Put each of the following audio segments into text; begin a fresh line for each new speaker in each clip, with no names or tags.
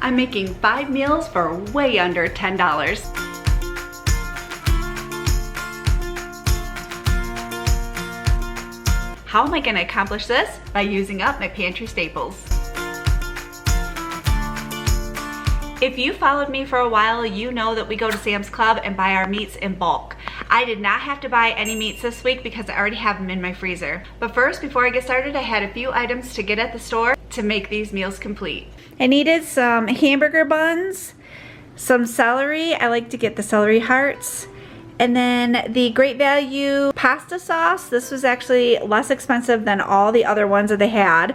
I'm making 5 meals for way under $10. How am I gonna accomplish this? By using up my pantry staples. If you followed me for a while, you know that we go to Sam's Club and buy our meats in bulk. I did not have to buy any meats this week because I already have them in my freezer. But first, before I get started, I had a few items to get at the store to make these meals complete. I needed some hamburger buns, some celery. I like to get the celery hearts. And then the Great Value pasta sauce. This was actually less expensive than all the other ones that they had.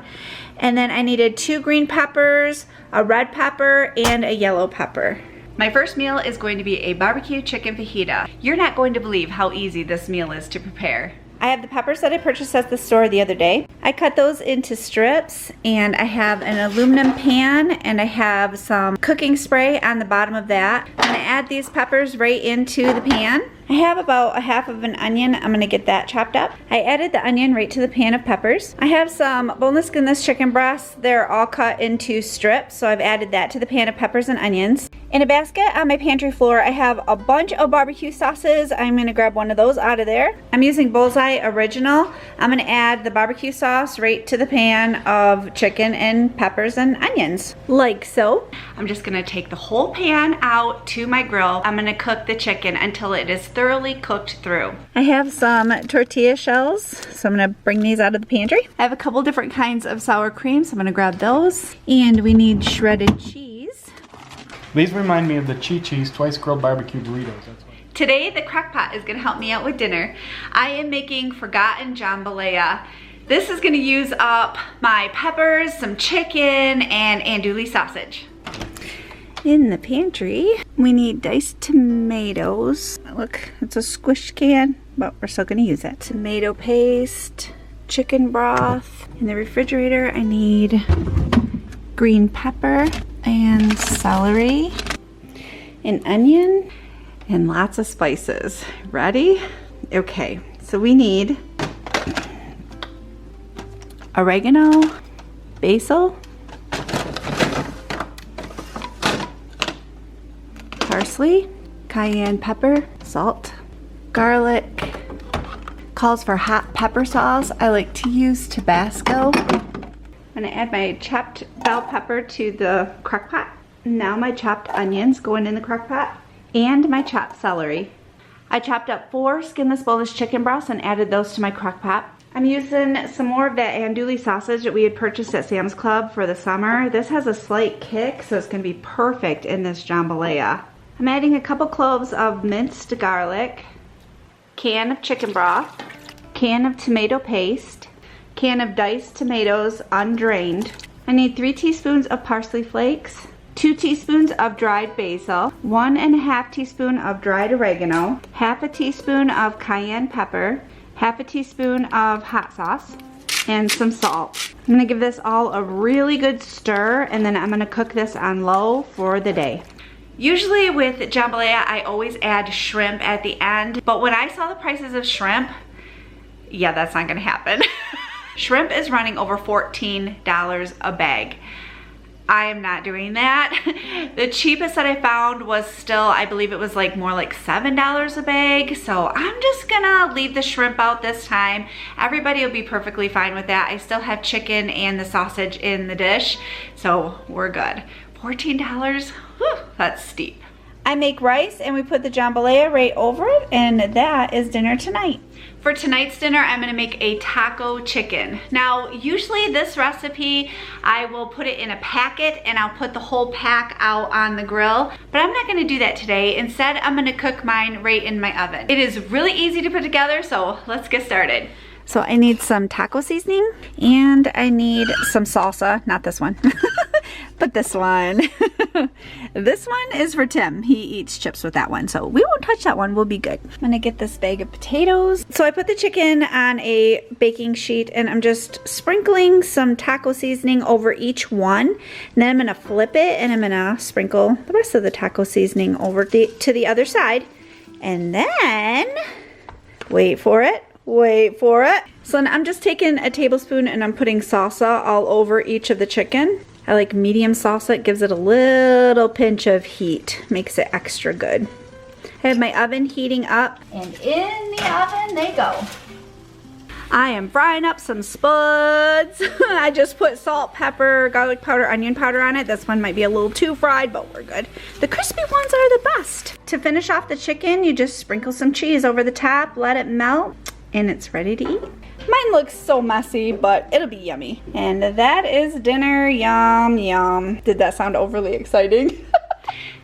And then I needed 2 green peppers, a red pepper, and a yellow pepper. My first meal is going to be a barbecue chicken fajita. You're not going to believe how easy this meal is to prepare. I have the peppers that I purchased at the store the other day. I cut those into strips, and I have an aluminum pan, and I have some cooking spray on the bottom of that. I'm gonna add these peppers right into the pan. I have about a half of an onion. I'm gonna get that chopped up. I added the onion right to the pan of peppers. I have some boneless skinless chicken breasts. They're all cut into strips, so I've added that to the pan of peppers and onions. In a basket on my pantry floor, I have a bunch of barbecue sauces. I'm gonna grab one of those out of there. I'm using Bullseye Original. I'm gonna add the barbecue sauce right to the pan of chicken and peppers and onions, like so. I'm just gonna take the whole pan out to my grill. I'm gonna cook the chicken until it is thoroughly cooked through. I have some tortilla shells, so I'm gonna bring these out of the pantry. I have a couple different kinds of sour cream, so I'm gonna grab those. And we need shredded cheese.
These remind me of the Chi-Chi's twice grilled barbecue burritos. That's why.
Today, the crock pot is gonna help me out with dinner. I am making forgotten jambalaya. This is gonna use up my peppers, some chicken, and andouille sausage. In the pantry, we need diced tomatoes. Look, it's a squished can, but we're still gonna use it. Tomato paste, chicken broth. In the refrigerator, I need green pepper and celery, an onion, and lots of spices. Ready? Okay, so we need oregano, basil, parsley, cayenne pepper, salt, garlic. Calls for hot pepper sauce. I like to use Tabasco. I'm gonna add my chopped bell pepper to the crock pot. Now my chopped onions going in the crock pot and my chopped celery. I chopped up 4 skinless boneless chicken breasts and added those to my crock pot. I'm using some more of that andouille sausage that we had purchased at Sam's Club for the summer. This has a slight kick, so it's gonna be perfect in this jambalaya. I'm adding a couple cloves of minced garlic, can of chicken broth, can of tomato paste, can of diced tomatoes undrained. I need 3 teaspoons of parsley flakes, 2 teaspoons of dried basil, 1½ teaspoon of dried oregano, ½ a teaspoon of cayenne pepper, ½ a teaspoon of hot sauce, and some salt. I'm gonna give this all a really good stir, and then I'm gonna cook this on low for the day. Usually with jambalaya, I always add shrimp at the end, but when I saw the prices of shrimp, yeah, that's not gonna happen. Shrimp is running over $14 a bag. I am not doing that. The cheapest that I found was still, I believe it was more like $7 a bag. So I'm just gonna leave the shrimp out this time. Everybody will be perfectly fine with that. I still have chicken and the sausage in the dish, so we're good. $14, whew, that's steep. I make rice and we put the jambalaya right over it, and that is dinner tonight. For tonight's dinner, I'm gonna make a taco chicken. Now, usually this recipe, I will put it in a packet and I'll put the whole pack out on the grill, but I'm not gonna do that today. Instead, I'm gonna cook mine right in my oven. It is really easy to put together, so let's get started. So I need some taco seasoning and I need some salsa, not this one, but this one. This one is for Tim. He eats chips with that one, so we won't touch that one. We'll be good. I'm gonna get this bag of potatoes. So I put the chicken on a baking sheet and I'm just sprinkling some taco seasoning over each one. And then I'm gonna flip it and I'm gonna sprinkle the rest of the taco seasoning over to the other side. And then, wait for it. Wait for it. So I'm just taking a tablespoon and I'm putting salsa all over each of the chicken. I like medium salsa. It gives it a little pinch of heat. Makes it extra good. I have my oven heating up, and in the oven they go. I am frying up some spuds. I just put salt, pepper, garlic powder, onion powder on it. This one might be a little too fried, but we're good. The crispy ones are the best. To finish off the chicken, you just sprinkle some cheese over the top, let it melt, and it's ready to eat. Mine looks so messy, but it'll be yummy. And that is dinner. Yum, yum. Did that sound overly exciting?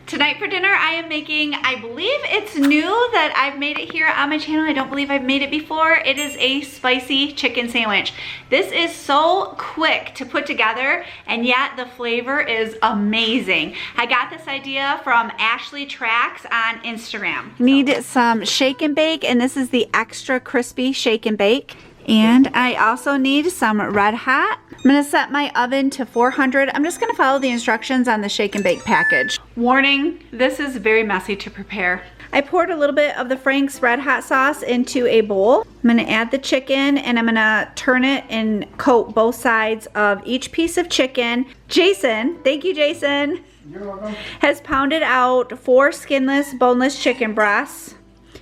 Tonight for dinner, I am making, I believe it's new that I've made it here on my channel. I don't believe I've made it before. It is a spicy chicken sandwich. This is so quick to put together, and yet the flavor is amazing. I got this idea from Ashley Tracks on Instagram. Need some shake and bake, and this is the extra crispy shake and bake. And I also need some Red Hot. I'm gonna set my oven to 400. I'm just gonna follow the instructions on the shake and bake package. Warning, this is very messy to prepare. I poured a little bit of the Frank's Red Hot sauce into a bowl. I'm gonna add the chicken, and I'm gonna turn it and coat both sides of each piece of chicken. Jason, thank you Jason,
You're welcome.
has pounded out 4 skinless, boneless chicken breasts.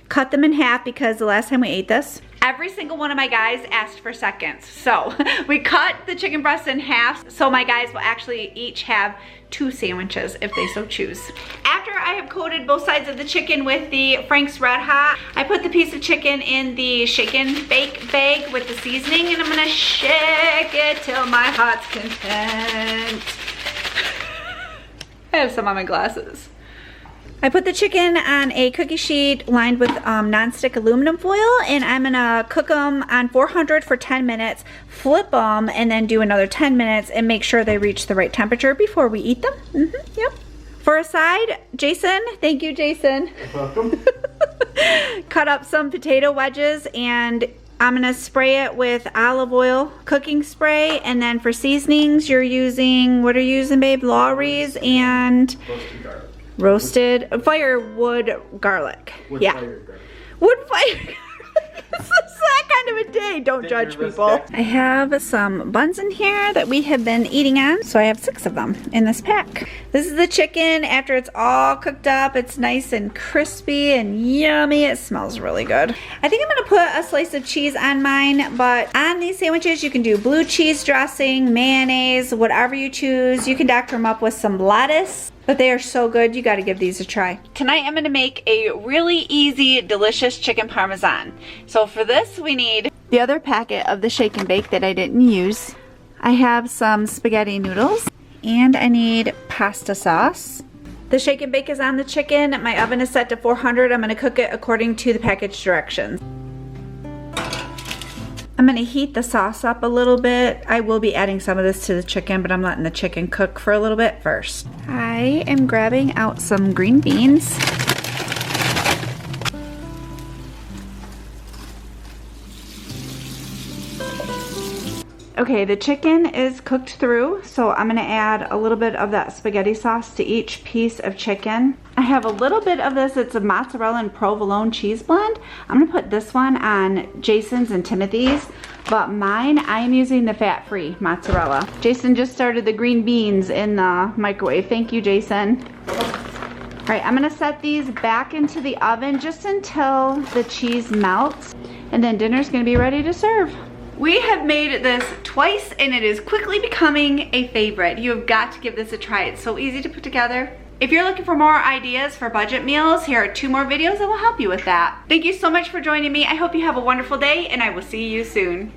Cut them in half because the last time we ate this, every single one of my guys asked for seconds. So we cut the chicken breasts in half so my guys will actually each have 2 sandwiches if they so choose. After I have coated both sides of the chicken with the Frank's Red Hot, I put the piece of chicken in the shake and bake bag with the seasoning, and I'm gonna shake it till my heart's content. I have some on my glasses. I put the chicken on a cookie sheet lined with nonstick aluminum foil, and I'm gonna cook them on 400 for 10 minutes, flip them, and then do another 10 minutes and make sure they reach the right temperature before we eat them. Yep. For a side, Jason, thank you Jason.
You're welcome.
Cut up some potato wedges, and I'm gonna spray it with olive oil cooking spray, and then for seasonings you're using, what are you using babe? Lawry's and
Roasted garlic.
roasted firewood garlic.
Wood
Yeah.
fired garlic.
Wood fire garlic. It's that kind of a day. Don't judge people. I have some buns in here that we have been eating on. So I have 6 of them in this pack. This is the chicken after it's all cooked up. It's nice and crispy and yummy. It smells really good. I think I'm gonna put a slice of cheese on mine, but on these sandwiches you can do blue cheese dressing, mayonnaise, whatever you choose. You can doctor them up with some lettuce. But they are so good, you gotta give these a try. Tonight I'm gonna make a really easy, delicious chicken parmesan. So for this we need the other packet of the shake and bake that I didn't use. I have some spaghetti noodles, and I need pasta sauce. The shake and bake is on the chicken. My oven is set to 400. I'm gonna cook it according to the package directions. I'm gonna heat the sauce up a little bit. I will be adding some of this to the chicken, but I'm letting the chicken cook for a little bit first. I am grabbing out some green beans. Okay, the chicken is cooked through, so I'm gonna add a little bit of that spaghetti sauce to each piece of chicken. I have a little bit of this, it's a mozzarella and provolone cheese blend. I'm gonna put this one on Jason's and Timothy's, but mine, I am using the fat-free mozzarella. Jason just started the green beans in the microwave. Thank you, Jason. All right, I'm gonna set these back into the oven just until the cheese melts, and then dinner's gonna be ready to serve. We have made this twice, and it is quickly becoming a favorite. You have got to give this a try. It's so easy to put together. If you're looking for more ideas for budget meals, here are 2 more videos that will help you with that. Thank you so much for joining me. I hope you have a wonderful day, and I will see you soon.